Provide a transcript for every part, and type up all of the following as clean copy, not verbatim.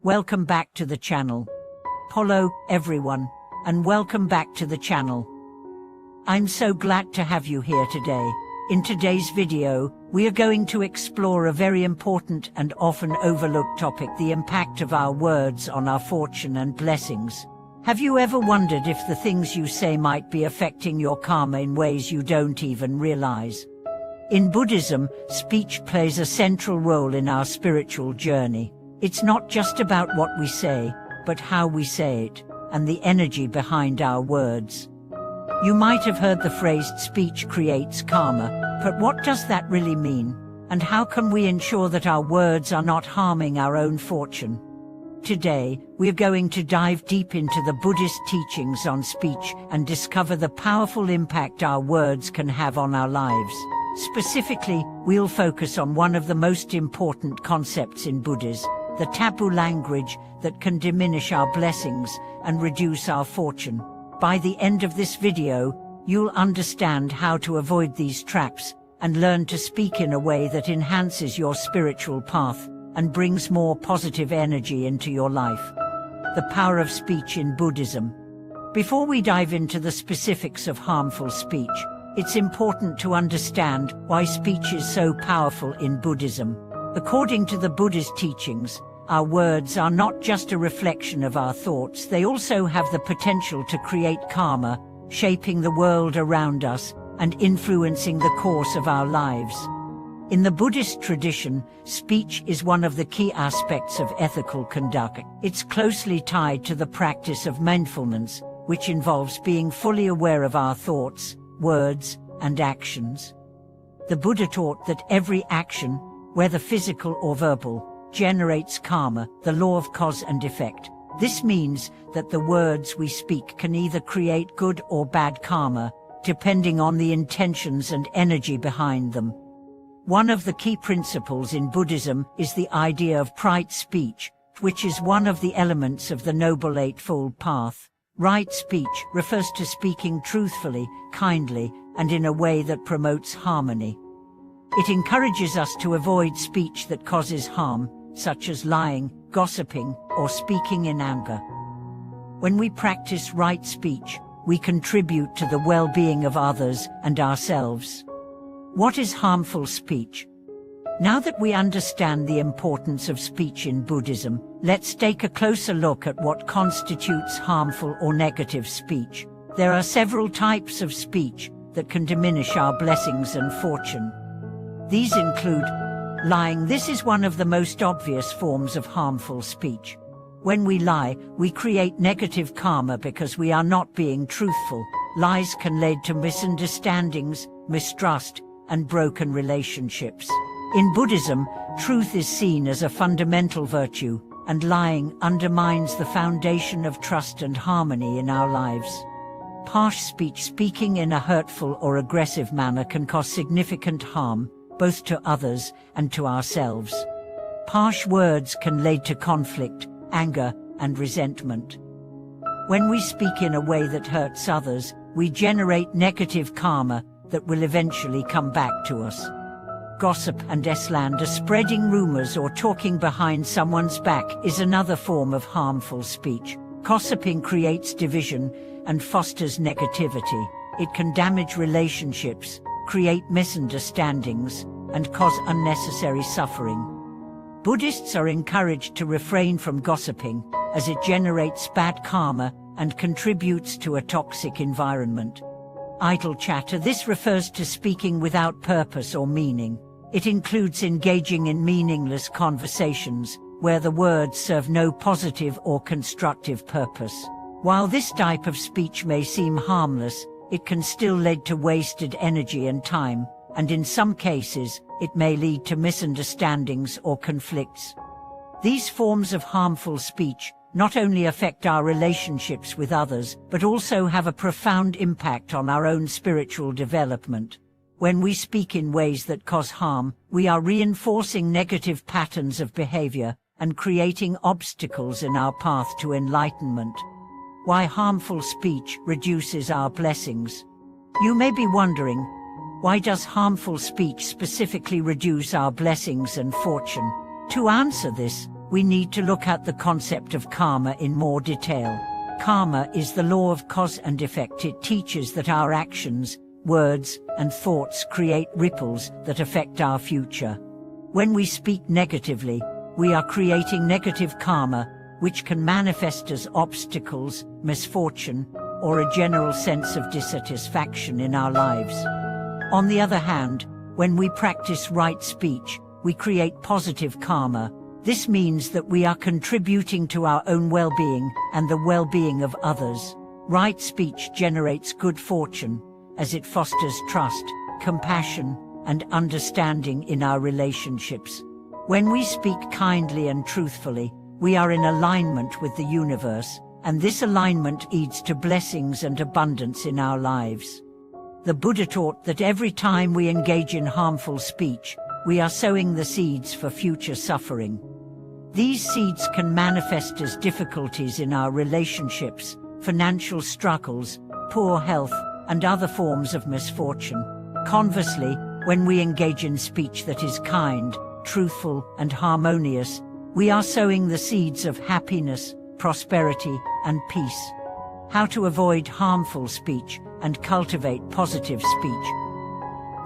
welcome back to the channel. Hello, everyone, and welcome back to the channel. I'm so glad to have you here today. In today's video, we are going to explore a very important and often overlooked topic: the impact of our words on our fortune and blessings. Have you ever wondered if the things you say might be affecting your karma in ways you don't even realize? In Buddhism, speech plays a central role in our spiritual journey. It's not just about what we say, but how we say it, and the energy behind our words. You might have heard the phrase, speech creates karma, but what does that really mean? And how can we ensure that our words are not harming our own fortune? Today, we're going to dive deep into the Buddhist teachings on speech and discover the powerful impact our words can have on our lives. Specifically, we'll focus on one of the most important concepts in Buddhism, the taboo language that can diminish our blessings and reduce our fortune. By the end of this video, you'll understand how to avoid these traps and learn to speak in a way that enhances your spiritual path and brings more positive energy into your life. The power of speech in Buddhism. Before we dive into the specifics of harmful speech, it's important to understand why speech is so powerful in Buddhism. According to the Buddha's teachings, our words are not just a reflection of our thoughts, they also have the potential to create karma, shaping the world around us and influencing the course of our lives. In the Buddhist tradition, speech is one of the key aspects of ethical conduct. It's closely tied to the practice of mindfulness, which involves being fully aware of our thoughts, words, and actions. The Buddha taught that every action, whether physical or verbal, generates karma, the law of cause and effect. This means that the words we speak can either create good or bad karma, depending on the intentions and energy behind them. One of the key principles in Buddhism is the idea of right speech, which is one of the elements of the Noble Eightfold Path. Right speech refers to speaking truthfully, kindly, and in a way that promotes harmony. It encourages us to avoid speech that causes harm, such as lying, gossiping, or speaking in anger. When we practice right speech, we contribute to the well-being of others and ourselves. What is harmful speech? Now that we understand the importance of speech in Buddhism, let's take a closer look at what constitutes harmful or negative speech. There are several types of speech that can diminish our blessings and fortune. These include lying. This is one of the most obvious forms of harmful speech. When we lie, we create negative karma because we are not being truthful. Lies can lead to misunderstandings, mistrust, and broken relationships. In Buddhism, truth is seen as a fundamental virtue, and lying undermines the foundation of trust and harmony in our lives. Harsh speech, speaking in a hurtful or aggressive manner, can cause significant harm, both to others and to ourselves. Harsh words can lead to conflict, anger, and resentment. When we speak in a way that hurts others, we generate negative karma that will eventually come back to us. Gossip and slander, spreading rumors or talking behind someone's back, is another form of harmful speech. Gossiping creates division and fosters negativity. It can damage relationships, create misunderstandings, and cause unnecessary suffering. Buddhists are encouraged to refrain from gossiping, as it generates bad karma and contributes to a toxic environment. Idle chatter. This refers to speaking without purpose or meaning. It includes engaging in meaningless conversations, where the words serve no positive or constructive purpose. While this type of speech may seem harmless, it can still lead to wasted energy and time, and in some cases, it may lead to misunderstandings or conflicts. These forms of harmful speech not only affect our relationships with others, but also have a profound impact on our own spiritual development. When we speak in ways that cause harm, we are reinforcing negative patterns of behavior and creating obstacles in our path to enlightenment. Why harmful speech reduces our blessings? You may be wondering, why does harmful speech specifically reduce our blessings and fortune? To answer this, we need to look at the concept of karma in more detail. Karma is the law of cause and effect. It teaches that our actions, words, and thoughts create ripples that affect our future. When we speak negatively, we are creating negative karma, which can manifest as obstacles, misfortune, or a general sense of dissatisfaction in our lives. On the other hand, when we practice right speech, we create positive karma. This means that we are contributing to our own well-being and the well-being of others. Right speech generates good fortune, as it fosters trust, compassion, and understanding in our relationships. When we speak kindly and truthfully, we are in alignment with the universe, and this alignment leads to blessings and abundance in our lives. The Buddha taught that every time we engage in harmful speech, we are sowing the seeds for future suffering. These seeds can manifest as difficulties in our relationships, financial struggles, poor health, and other forms of misfortune. Conversely, when we engage in speech that is kind, truthful, and harmonious, we are sowing the seeds of happiness, prosperity, and peace. How to avoid harmful speech and cultivate positive speech.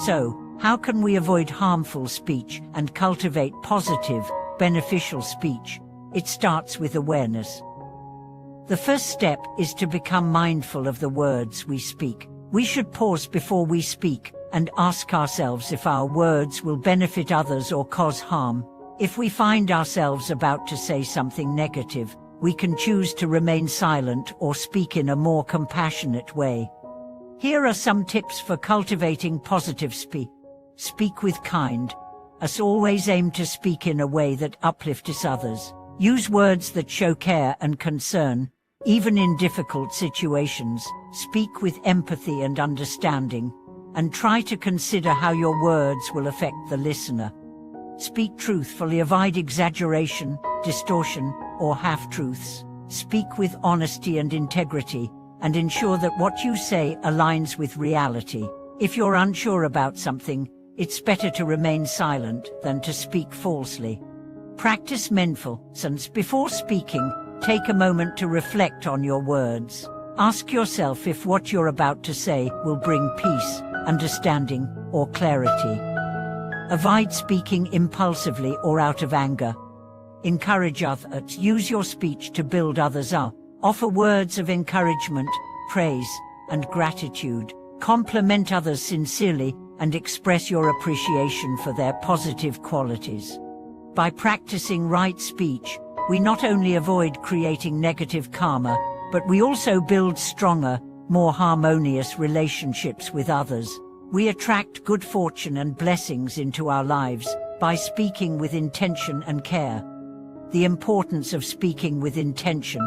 So, how can we avoid harmful speech and cultivate positive, beneficial speech? It starts with awareness. The first step is to become mindful of the words we speak. We should pause before we speak and ask ourselves if our words will benefit others or cause harm. If we find ourselves about to say something negative, we can choose to remain silent or speak in a more compassionate way. Here are some tips for cultivating positive speech. Speak with kind. As always, aim to speak in a way that uplifts others. Use words that show care and concern. Even in difficult situations, speak with empathy and understanding, and try to consider how your words will affect the listener. Speak truthfully, avoid exaggeration, distortion, or half-truths. Speak with honesty and integrity, and ensure that what you say aligns with reality. If you're unsure about something, it's better to remain silent than to speak falsely. Practice mindfulness before speaking. Take a moment to reflect on your words. Ask yourself if what you're about to say will bring peace, understanding, or clarity. Avoid speaking impulsively or out of anger. Encourage others. Use your speech to build others up. Offer words of encouragement, praise, and gratitude. Compliment others sincerely and express your appreciation for their positive qualities. By practicing right speech, we not only avoid creating negative karma, but we also build stronger, more harmonious relationships with others. We attract good fortune and blessings into our lives by speaking with intention and care. The importance of speaking with intention.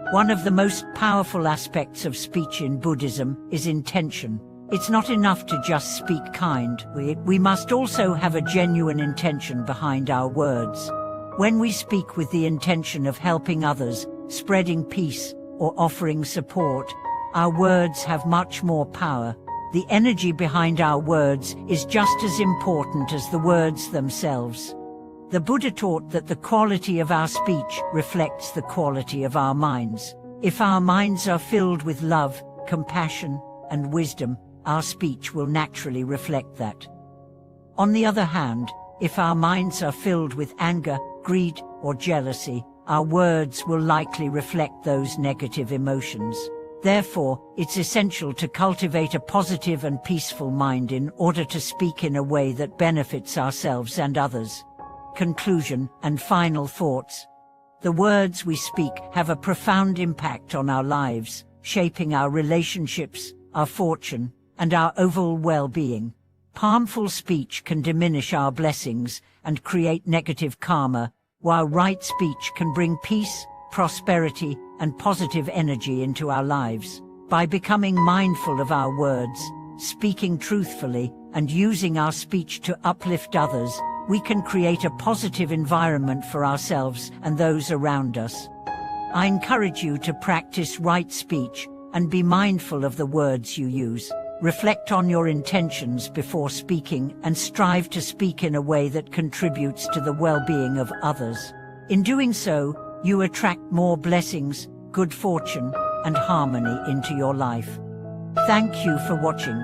One of the most powerful aspects of speech in Buddhism is intention. It's not enough to just speak kindly. We must also have a genuine intention behind our words. When we speak with the intention of helping others, spreading peace, or offering support, our words have much more power. The energy behind our words is just as important as the words themselves. The Buddha taught that the quality of our speech reflects the quality of our minds. If our minds are filled with love, compassion, and wisdom, our speech will naturally reflect that. On the other hand, if our minds are filled with anger, greed, or jealousy, our words will likely reflect those negative emotions. Therefore, it's essential to cultivate a positive and peaceful mind in order to speak in a way that benefits ourselves and others. Conclusion and final thoughts. The words we speak have a profound impact on our lives, shaping our relationships, our fortune, and our overall well-being. Harmful speech can diminish our blessings and create negative karma, while right speech can bring peace, prosperity, and positive energy into our lives. By becoming mindful of our words, speaking truthfully, and using our speech to uplift others, we can create a positive environment for ourselves and those around us. I encourage you to practice right speech and be mindful of the words you use. Reflect on your intentions before speaking and strive to speak in a way that contributes to the well-being of others. In doing so, you attract more blessings, good fortune, and harmony into your life. Thank you for watching.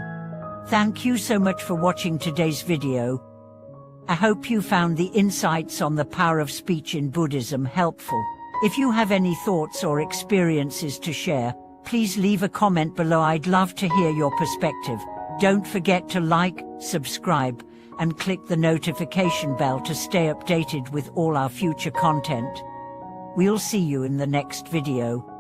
Thank you so much for watching today's video. I hope you found the insights on the power of speech in Buddhism helpful. If you have any thoughts or experiences to share, please leave a comment below. I'd love to hear your perspective. Don't forget to like, subscribe, and click the notification bell to stay updated with all our future content. We'll see you in the next video.